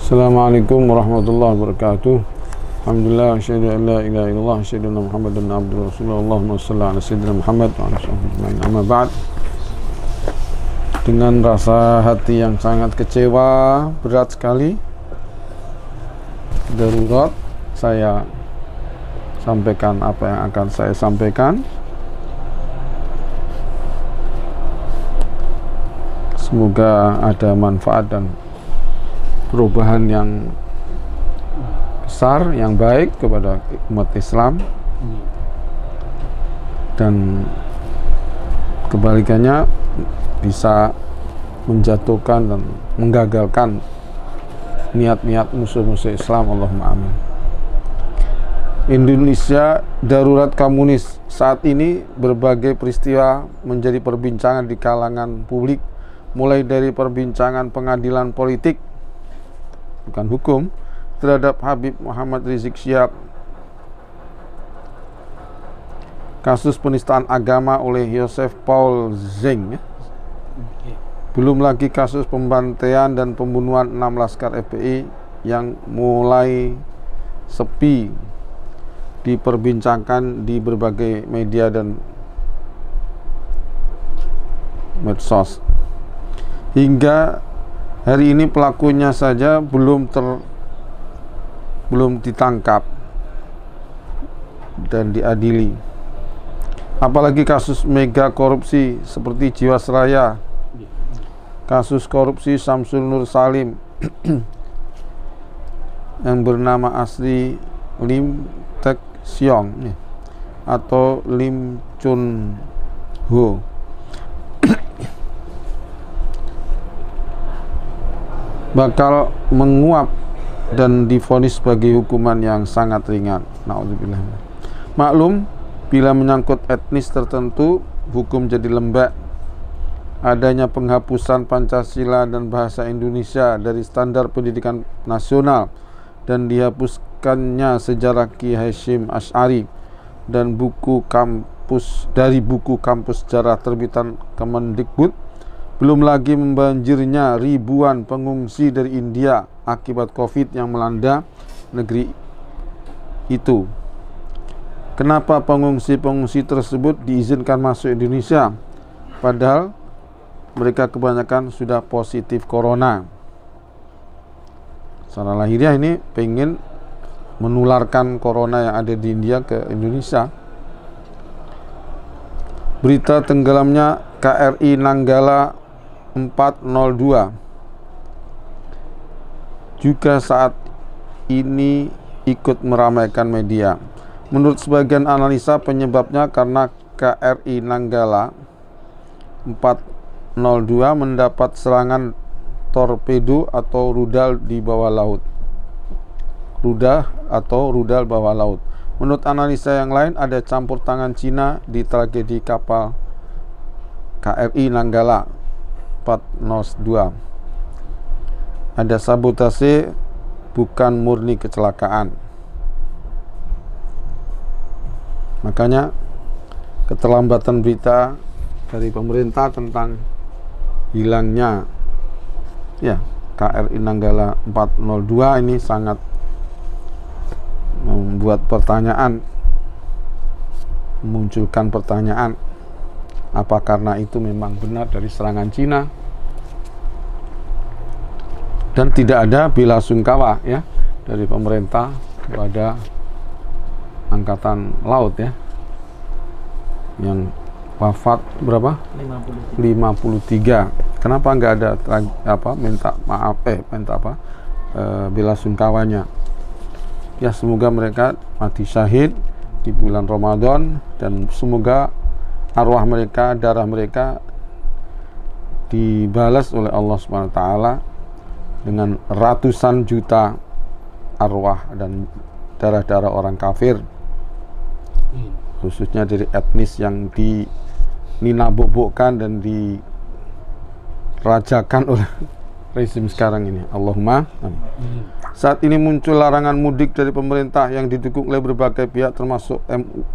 Assalamualaikum warahmatullahi wabarakatuh. Alhamdulillah, asyhadu an la ilaha illallah, asyhadu anna Muhammadan abduhu wa rasuluhu. Allahumma shalli ala sayyidina Muhammad wa ala sahbihi ajma'in. Amma ba'd. Dengan rasa hati yang sangat kecewa, berat sekali, darurat saya sampaikan apa yang akan saya sampaikan. Semoga ada manfaat dan perubahan yang besar, yang baik kepada umat Islam, dan kebalikannya bisa menjatuhkan dan menggagalkan niat-niat musuh-musuh Islam. Allahumma amin. Indonesia darurat komunis. Saat ini berbagai peristiwa menjadi perbincangan di kalangan publik, mulai dari perbincangan pengadilan politik, bukan hukum, terhadap Habib Muhammad Rizik Syihab, kasus penistaan agama oleh Joseph Paul Zeng, belum lagi kasus pembantaian dan pembunuhan 6 laskar FPI yang mulai sepi diperbincangkan di berbagai media dan medsos. Hingga hari ini pelakunya saja belum ditangkap dan diadili. Apalagi kasus mega korupsi seperti Jiwasraya, kasus korupsi Samsul Nur Salim yang bernama asli Lim Tek Siong atau Lim Chun Ho, bakal menguap dan divonis sebagai hukuman yang sangat ringan. Na'udzubillah. Maklum, bila menyangkut etnis tertentu, hukum jadi lembek. Adanya penghapusan Pancasila dan bahasa Indonesia dari standar pendidikan nasional dan dihapuskannya sejarah Ki Hasyim Asy'ari dan buku kampus sejarah terbitan Kemendikbud. Belum lagi membanjirnya ribuan pengungsi dari India akibat Covid yang melanda negeri itu. Kenapa pengungsi-pengungsi tersebut diizinkan masuk Indonesia, padahal mereka kebanyakan sudah positif corona? Secara lahiriah ini pengen menularkan corona yang ada di India ke Indonesia. Berita tenggelamnya KRI Nanggala 402 juga saat ini ikut meramaikan media. Menurut sebagian analisa, penyebabnya karena KRI Nanggala 402 mendapat serangan torpedo atau rudal di bawah laut. Rudal bawah laut. Menurut analisa yang lain, ada campur tangan Cina di tragedi kapal KRI Nanggala 402. Ada sabotase, bukan murni kecelakaan. Makanya keterlambatan berita dari pemerintah tentang hilangnya KRI Nanggala 402 ini sangat membuat memunculkan pertanyaan, apa karena itu memang benar dari serangan Cina? Dan tidak ada bela sungkawa dari pemerintah kepada angkatan laut yang wafat berapa? 53. Kenapa nggak ada bela sungkawanya? Ya, semoga mereka mati syahid di bulan Ramadan, dan semoga arwah mereka, darah mereka dibalas oleh Allah SWT dengan ratusan juta arwah dan darah-darah orang kafir, khususnya dari etnis yang dinabobokkan dan dirajakan oleh rezim sekarang ini. Allahumma amin. Saat ini muncul larangan mudik dari pemerintah yang didukung oleh berbagai pihak termasuk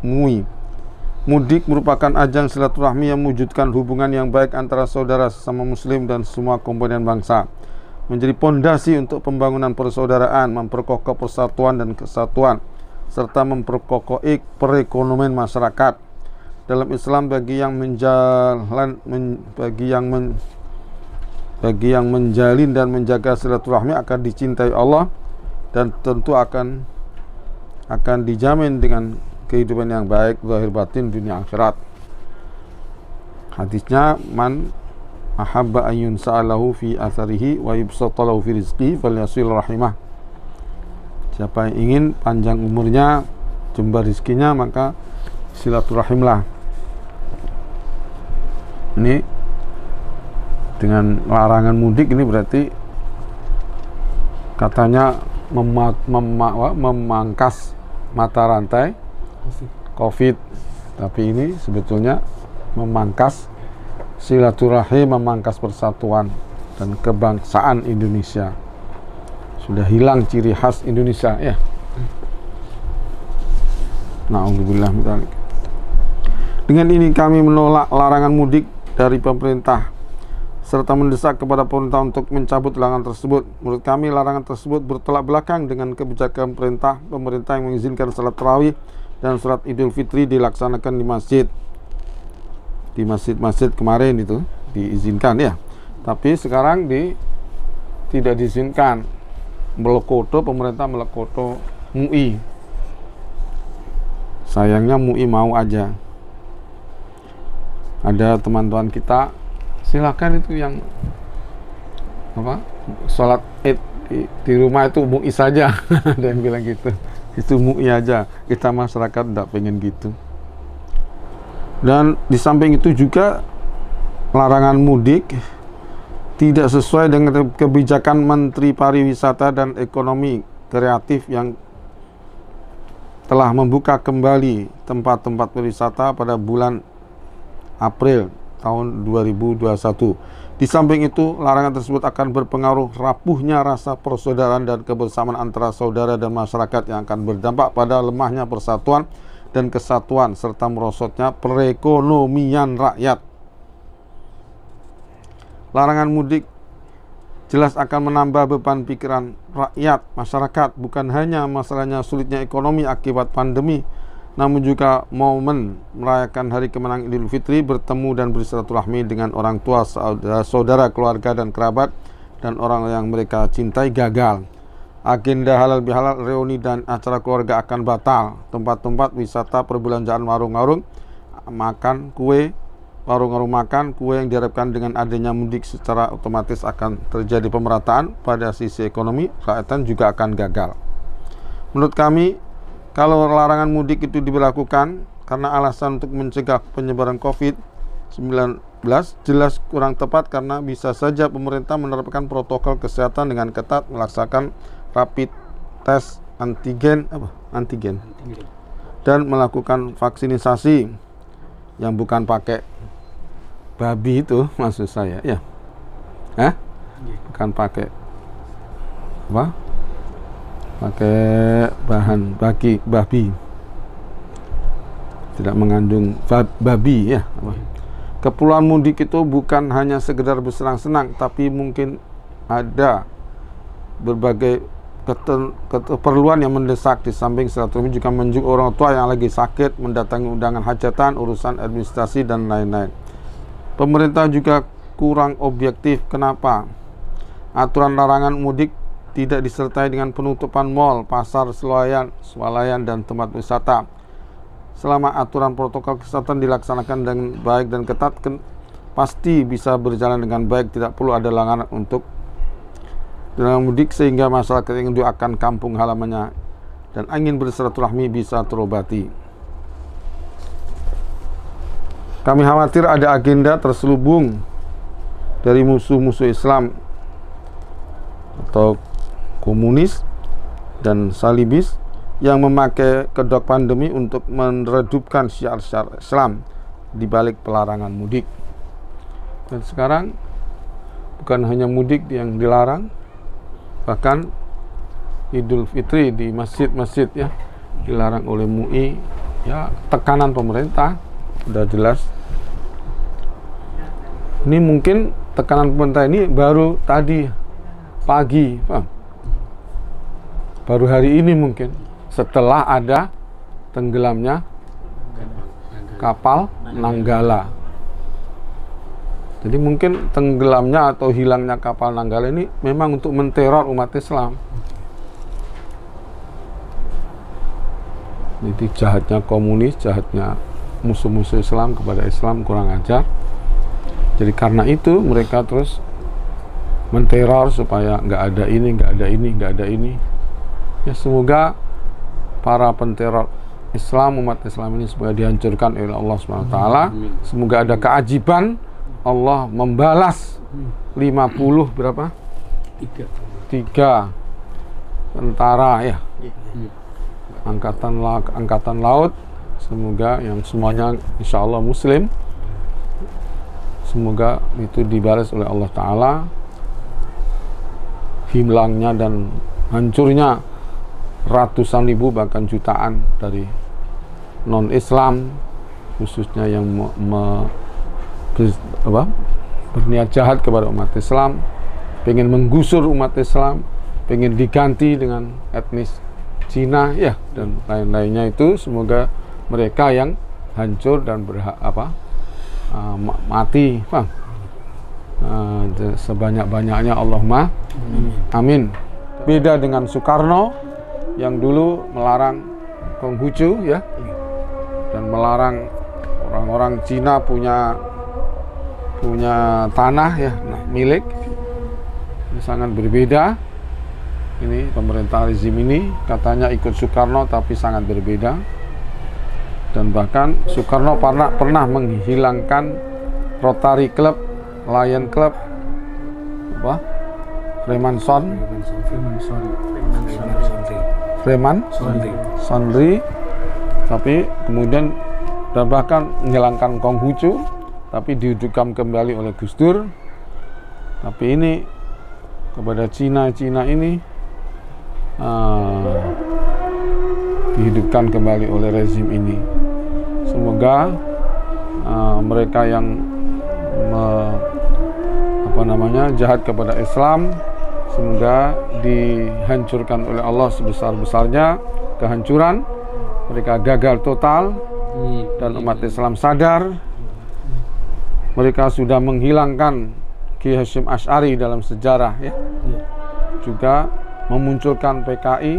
MUI. Mudik merupakan ajang silaturahmi yang mewujudkan hubungan yang baik antara saudara sesama muslim dan semua komponen bangsa. menjadi pondasi untuk pembangunan persaudaraan, memperkokoh persatuan dan kesatuan, serta memperkokoh perekonomian masyarakat. Dalam Islam, bagi yang menjalin dan menjaga silaturahmi akan dicintai Allah dan tentu akan dijamin dengan kehidupan yang baik zahir batin dunia akhirat. Hadisnya, man ahabba an yunsa'alahu fi atharihi wa yubsatalahu fi rizqi falyasil rahimah. Siapa yang ingin panjang umurnya, jembar rizkinya, maka silaturahimlah. Ini dengan larangan mudik ini berarti katanya memangkas mata rantai COVID, tapi ini sebetulnya memangkas silaturahim, memangkas persatuan dan kebangsaan Indonesia. Sudah hilang ciri khas Indonesia, ya. Na'udzubillah min dzalik. Dengan ini kami menolak larangan mudik dari pemerintah serta mendesak kepada pemerintah untuk mencabut larangan tersebut. Menurut kami, larangan tersebut bertolak belakang dengan kebijakan pemerintah yang mengizinkan salat tarawih dan salat Idul Fitri dilaksanakan di masjid. Di masjid-masjid kemarin itu diizinkan, ya. Tapi sekarang tidak diizinkan. Pemerintah melekoto MUI. Sayangnya MUI mau aja. Ada teman-teman kita, silakan itu yang sholat Id di rumah itu MUI saja. Ada yang bilang gitu, itu MUI aja, kita masyarakat tidak pengen gitu. Dan di samping itu juga larangan mudik tidak sesuai dengan kebijakan Menteri Pariwisata dan Ekonomi Kreatif yang telah membuka kembali tempat-tempat wisata pada bulan April tahun 2021. Di samping itu, larangan tersebut akan berpengaruh rapuhnya rasa persaudaraan dan kebersamaan antara saudara dan masyarakat yang akan berdampak pada lemahnya persatuan dan kesatuan serta merosotnya perekonomian rakyat. Larangan mudik jelas akan menambah beban pikiran rakyat, masyarakat, bukan hanya masalahnya sulitnya ekonomi akibat pandemi, namun juga momen merayakan hari kemenangan Idul Fitri, bertemu dan bersilaturahmi dengan orang tua, saudara, keluarga dan kerabat, dan orang yang mereka cintai gagal. Agenda halal bihalal, reuni dan acara keluarga akan batal. Tempat-tempat wisata, perbelanjaan, warung-warung makan kue, warung-warung makan kue yang diharapkan dengan adanya mudik secara otomatis akan terjadi pemerataan pada sisi ekonomi, rakyat juga akan gagal. Menurut kami, kalau larangan mudik itu diberlakukan karena alasan untuk mencegah penyebaran COVID-19, jelas kurang tepat karena bisa saja pemerintah menerapkan protokol kesehatan dengan ketat, melaksanakan rapid test antigen dan melakukan vaksinisasi yang bukan pakai babi itu, maksud saya, ya. Bukan pakai pakai bahan babi, tidak mengandung babi, ya. Keperluan mudik itu bukan hanya sekedar bersenang-senang, tapi mungkin ada berbagai keperluan yang mendesak. Di samping silaturahmi juga menunjuk orang tua yang lagi sakit, mendatangi undangan hajatan, urusan administrasi dan lain-lain. Pemerintah juga kurang objektif. Kenapa? Aturan larangan mudik tidak disertai dengan penutupan mal, pasar, swalayan dan tempat wisata. Selama aturan protokol kesehatan dilaksanakan dengan baik dan ketat, pasti bisa berjalan dengan baik. Tidak perlu ada larangan untuk dalam mudik sehingga masyarakat yang akan kampung halamannya dan ingin bersilaturahmi bisa terobati. Kami khawatir ada agenda terselubung dari musuh-musuh Islam atau komunis dan salibis yang memakai kedok pandemi untuk meredupkan syiar-syiar Islam di balik pelarangan mudik. Dan sekarang bukan hanya mudik yang dilarang, bahkan Idul Fitri di masjid-masjid, ya, dilarang oleh MUI. Ya, tekanan pemerintah sudah jelas. Ini mungkin tekanan pemerintah ini baru tadi pagi, baru hari ini mungkin setelah ada tenggelamnya kapal Nanggala. Jadi mungkin tenggelamnya atau hilangnya kapal Nanggala ini memang untuk menteror umat Islam. Jadi jahatnya komunis, jahatnya musuh-musuh Islam kepada Islam kurang ajar. Jadi karena itu mereka terus menteror supaya nggak ada ini, nggak ada ini, nggak ada ini. Ya semoga para penteror Islam, umat Islam ini semoga dihancurkan oleh Allah SWT. Semoga ada keajaiban Allah membalas 50 berapa? 3 tentara ya. Angkatan laut, semoga yang semuanya insya Allah muslim, semoga itu dibalas oleh Allah Ta'ala, hilangnya dan hancurnya ratusan ribu bahkan jutaan dari non Islam, khususnya yang berniat jahat kepada umat Islam, pengen menggusur umat Islam, pengen diganti dengan etnis Cina ya dan lain-lainnya. Itu semoga mereka yang hancur dan mati sebanyak-banyaknya, Allahumma amin. Beda dengan Soekarno yang dulu melarang Konghucu ya, dan melarang orang-orang Cina punya tanah ya milik. Ini sangat berbeda. Ini pemerintah rezim ini katanya ikut Soekarno tapi sangat berbeda. Dan bahkan Soekarno pernah menghilangkan Rotary Club, Lion Club, Freemason, tapi kemudian dan bahkan menghilangkan Konghucu, tapi dihidupkan kembali oleh Gus Dur. Tapi ini kepada Cina ini dihidupkan kembali oleh rezim ini. Semoga mereka yang jahat kepada Islam semoga dihancurkan oleh Allah sebesar-besarnya kehancuran. Mereka gagal total dan umat Islam sadar mereka sudah menghilangkan Ki Hasyim Asy'ari dalam sejarah ya. Juga memunculkan PKI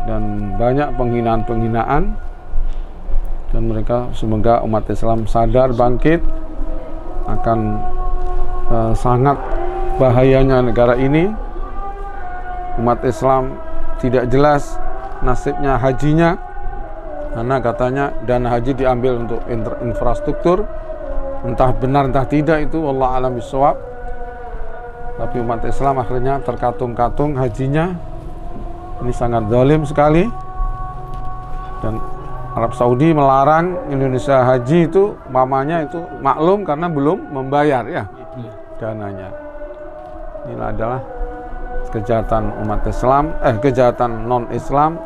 dan banyak penghinaan-penghinaan, dan mereka semoga umat Islam sadar bangkit akan sangat bahayanya negara ini. Umat Islam tidak jelas nasibnya hajinya, karena katanya dana haji diambil untuk infrastruktur, entah benar entah tidak itu wallahu a'lam bishawab. Tapi umat Islam akhirnya terkatung-katung hajinya. Ini sangat zalim sekali. Dan Arab Saudi melarang Indonesia haji itu, mamanya itu maklum karena belum membayar ya dananya. Ini adalah kejahatan umat Islam, kejahatan non Islam,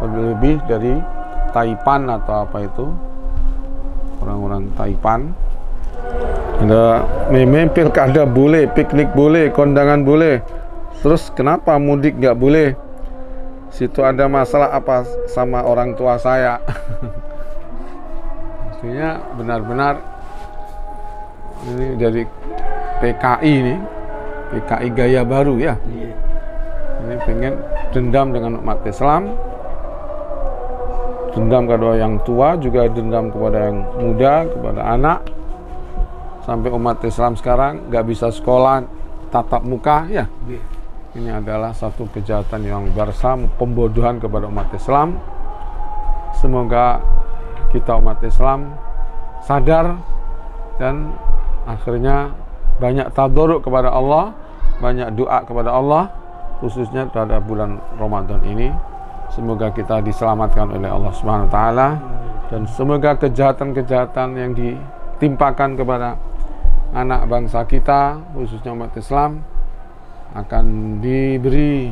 lebih dari Taipan atau apa itu, orang-orang Taipan. Ada meme pilkada boleh, piknik boleh, kondangan boleh. Terus kenapa mudik nggak boleh? Situ ada masalah apa sama orang tua saya? Artinya benar-benar ini dari PKI ini, PKI gaya baru ya. Ini pengen dendam dengan umat Islam, dendam kepada yang tua, juga dendam kepada yang muda, kepada anak. Sampai umat Islam sekarang nggak bisa sekolah tatap muka ya. Ini adalah satu kejahatan yang besar, pembodohan kepada umat Islam. Semoga kita umat Islam sadar dan akhirnya banyak tadarruk kepada Allah, banyak doa kepada Allah, khususnya pada bulan Ramadan ini. Semoga kita diselamatkan oleh Allah Subhanahu wa taala, dan semoga kejahatan-kejahatan yang ditimpakan kepada anak bangsa kita, khususnya umat Islam, akan diberi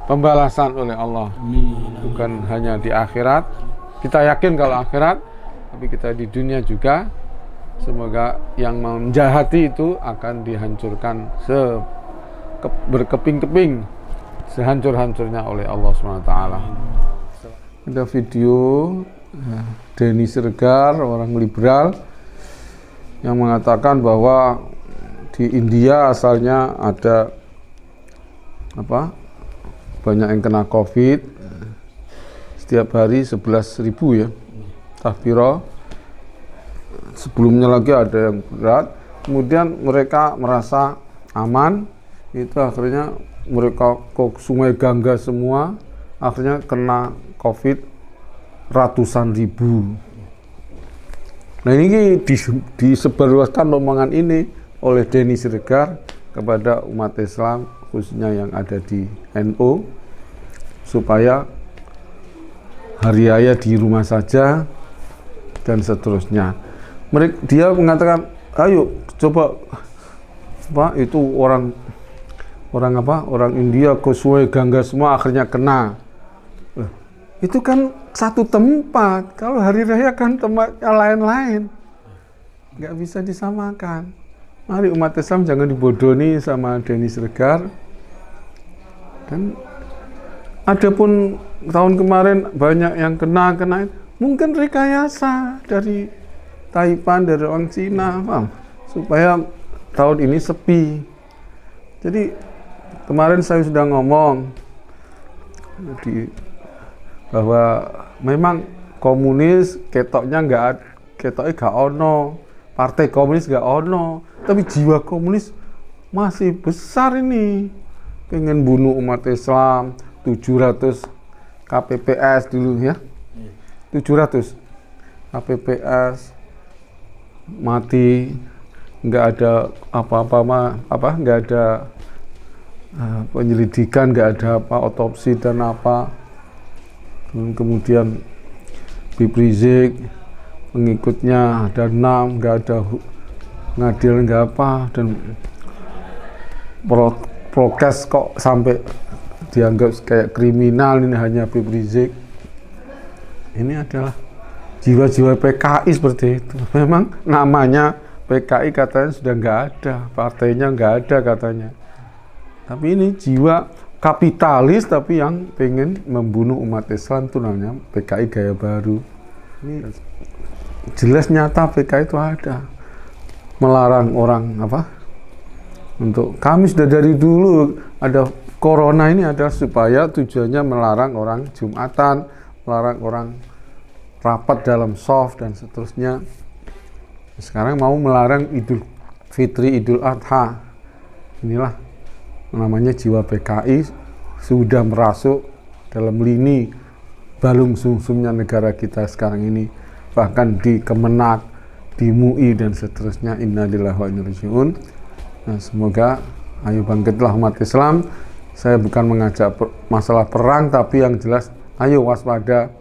pembalasan oleh Allah. Bukan hanya di akhirat, kita yakin kalau akhirat, tapi kita di dunia juga. Semoga yang menjahati itu akan dihancurkan berkeping-keping sehancur-hancurnya oleh Allah SWT. Ada video Denny Siregar, orang liberal, yang mengatakan bahwa di India asalnya ada banyak yang kena COVID, setiap hari 11.000 ya takbirah. Sebelumnya lagi ada yang berat, kemudian mereka merasa aman, itu akhirnya mereka ke Sungai Gangga semua, akhirnya kena COVID ratusan ribu. Nah ini disebarluaskan omongan ini oleh Denny Siregar kepada umat Islam, khususnya yang ada di NU, supaya hari raya di rumah saja dan seterusnya. Dia mengatakan, ayo coba itu orang India ke Sungai Gangga semua akhirnya kena. Itu kan satu tempat, kalau hari raya kan tempatnya lain-lain, nggak bisa disamakan. Mari umat Islam jangan dibodohi sama Denny Siregar. Dan adapun tahun kemarin banyak yang kena, mungkin rekayasa dari Taipan, dari orang Cina, supaya tahun ini sepi. Jadi kemarin saya sudah ngomong bahwa memang komunis ketoknya gak ono, partai komunis gak ono, tapi jiwa komunis masih besar ini. Pengen bunuh umat Islam, 700 KPPS dulu ya, 700 KPPS mati, nggak ada nggak ada penyelidikan, nggak ada otopsi dan kemudian Habib Rizik pengikutnya ada 6, nggak ada ngadil, nggak dan prokes kok sampai dianggap kayak kriminal. Ini hanya Habib Rizik. Ini adalah jiwa-jiwa PKI seperti itu. Memang namanya PKI katanya sudah nggak ada, partainya nggak ada katanya. Tapi ini jiwa kapitalis tapi yang pengen membunuh umat Islam, itu namanya PKI gaya baru. Ini jelas nyata PKI itu ada melarang orang untuk, kami sudah dari dulu ada corona ini ada supaya tujuannya melarang orang Jumatan, melarang orang rapat dalam shaf dan seterusnya. Sekarang mau melarang Idul Fitri, Idul Adha. Inilah namanya jiwa PKI sudah merasuk dalam lini balung sumsumnya negara kita sekarang ini, bahkan di Kemenak, di MUI dan seterusnya. Innalillahi wa inna ilaihi raji'un. Nah, semoga ayo bangkitlah umat Islam. Saya bukan mengajak masalah perang, tapi yang jelas ayo waspada,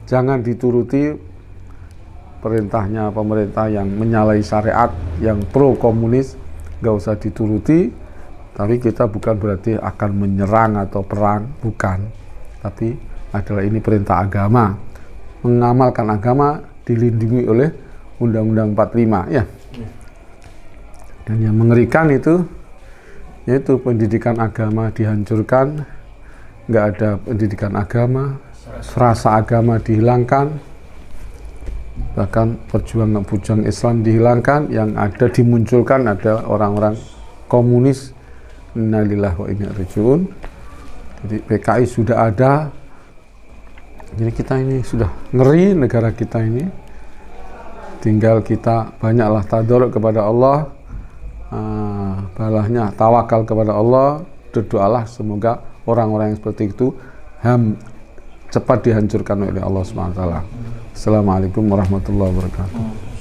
jangan dituruti perintahnya pemerintah yang menyalahi syariat, yang pro komunis, nggak usah dituruti. Tapi kita bukan berarti akan menyerang atau perang, bukan. Tapi adalah ini perintah agama. Mengamalkan agama dilindungi oleh Undang-Undang 45 ya. Dan yang mengerikan itu yaitu pendidikan agama dihancurkan, nggak ada pendidikan agama, rasa agama dihilangkan, bahkan perjuangan Islam dihilangkan. Yang ada dimunculkan adalah orang-orang komunis. Innalillahi wa inna ilaihi raji'un. Jadi PKI sudah ada. Jadi kita ini sudah ngeri negara kita ini. Tinggal kita banyaklah tadarruk kepada Allah. Balahnya tawakal kepada Allah, berdoalah semoga orang-orang yang seperti itu cepat dihancurkan oleh Allah SWT. Assalamualaikum warahmatullahi wabarakatuh.